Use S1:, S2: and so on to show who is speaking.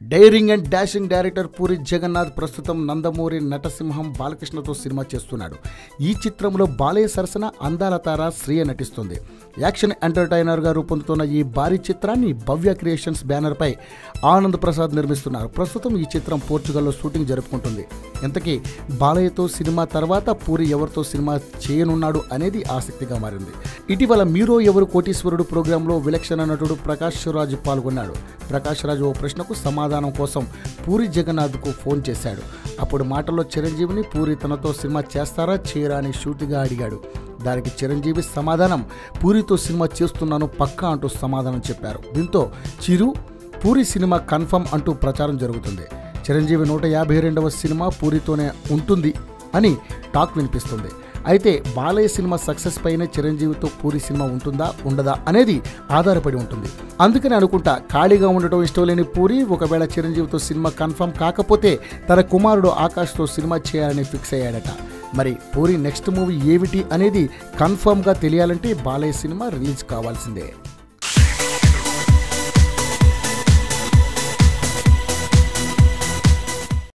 S1: Daring and dashing director Puri Jagannadh ప్రస్తుతం Nandamuri నటసింహం బాలకృష్ణతో cinema చేస్తున్నాడు. ఈ చిత్రంలో బాలయ్య సరసన అందాల తార శ్రియ నటిస్తుంది. యాక్షన్ ఎంటర్టైనర్గా రూపొందుతున్న ఈ భారీ చిత్రాన్ని భవ్య క్రియేషన్స్ బ్యానర్పై ఆనంద్ ప్రసాద్ నిర్మిస్తున్నారు. ప్రస్తుతం ఈ చిత్రం పోర్చుగల్లో షూటింగ్ జరుపుకుంటుంది. ఇంతకీ బాలయ్యతో సినిమా తర్వాత పూరి ఎవరితో సినిమా చేయనున్నాడు అనేది ఆసక్తిగా మారింది. ఇటీవల మీరో ఎవరు కోటీశ్వరుడు ప్రోగ్రాంలో విలక్షణ నటుడు ప్రకాష్ రాజ్ పాల్గొన్నాడు. ప్రకాష్ రాజ్ ఓ ప్రశ్నకు సమాధానం కోసం పూరి జగన్నాథ్కు ఫోన్ చేశాడు. అప్పుడు మాటల్లో చిరంజీవిని పూరి తనతో సినిమా చేస్తారా చేయరా అని షూటిగా అడిగాడు. దానికి చిరంజీవి సమాధానం పూరితో సినిమా చేస్తున్నాను పక్కా అంటూ సమాధానం చెప్పారు. దీంతో చిరు పూరి సినిమా కన్ఫర్మ్ అంటూ ప్రచారం జరుగుతుంది. చిరంజీవి 152వ సినిమా పూరితోనే ఉంటుంది అని టాక్ వినిపిస్తుంది. అయితే బాలయ్య సినిమా సక్సెస్ పైనే చిరంజీవితో పూరి సినిమా ఉంటుందా ఉండదా అనేది ఆధారపడి ఉంటుంది. అందుకని అనుకుంటా ఖాళీగా ఉండటం ఇష్టం లేని పూరి ఒకవేళ చిరంజీవితో సినిమా కన్ఫర్మ్ కాకపోతే తన కుమారుడు ఆకాష్తో సినిమా చేయాలని ఫిక్స్ అయ్యాడట. మరి పూరి నెక్స్ట్ మూవీ ఏమిటి అనేది కన్ఫర్మ్గా తెలియాలంటే బాలయ్య సినిమా రిలీజ్ కావాల్సిందే.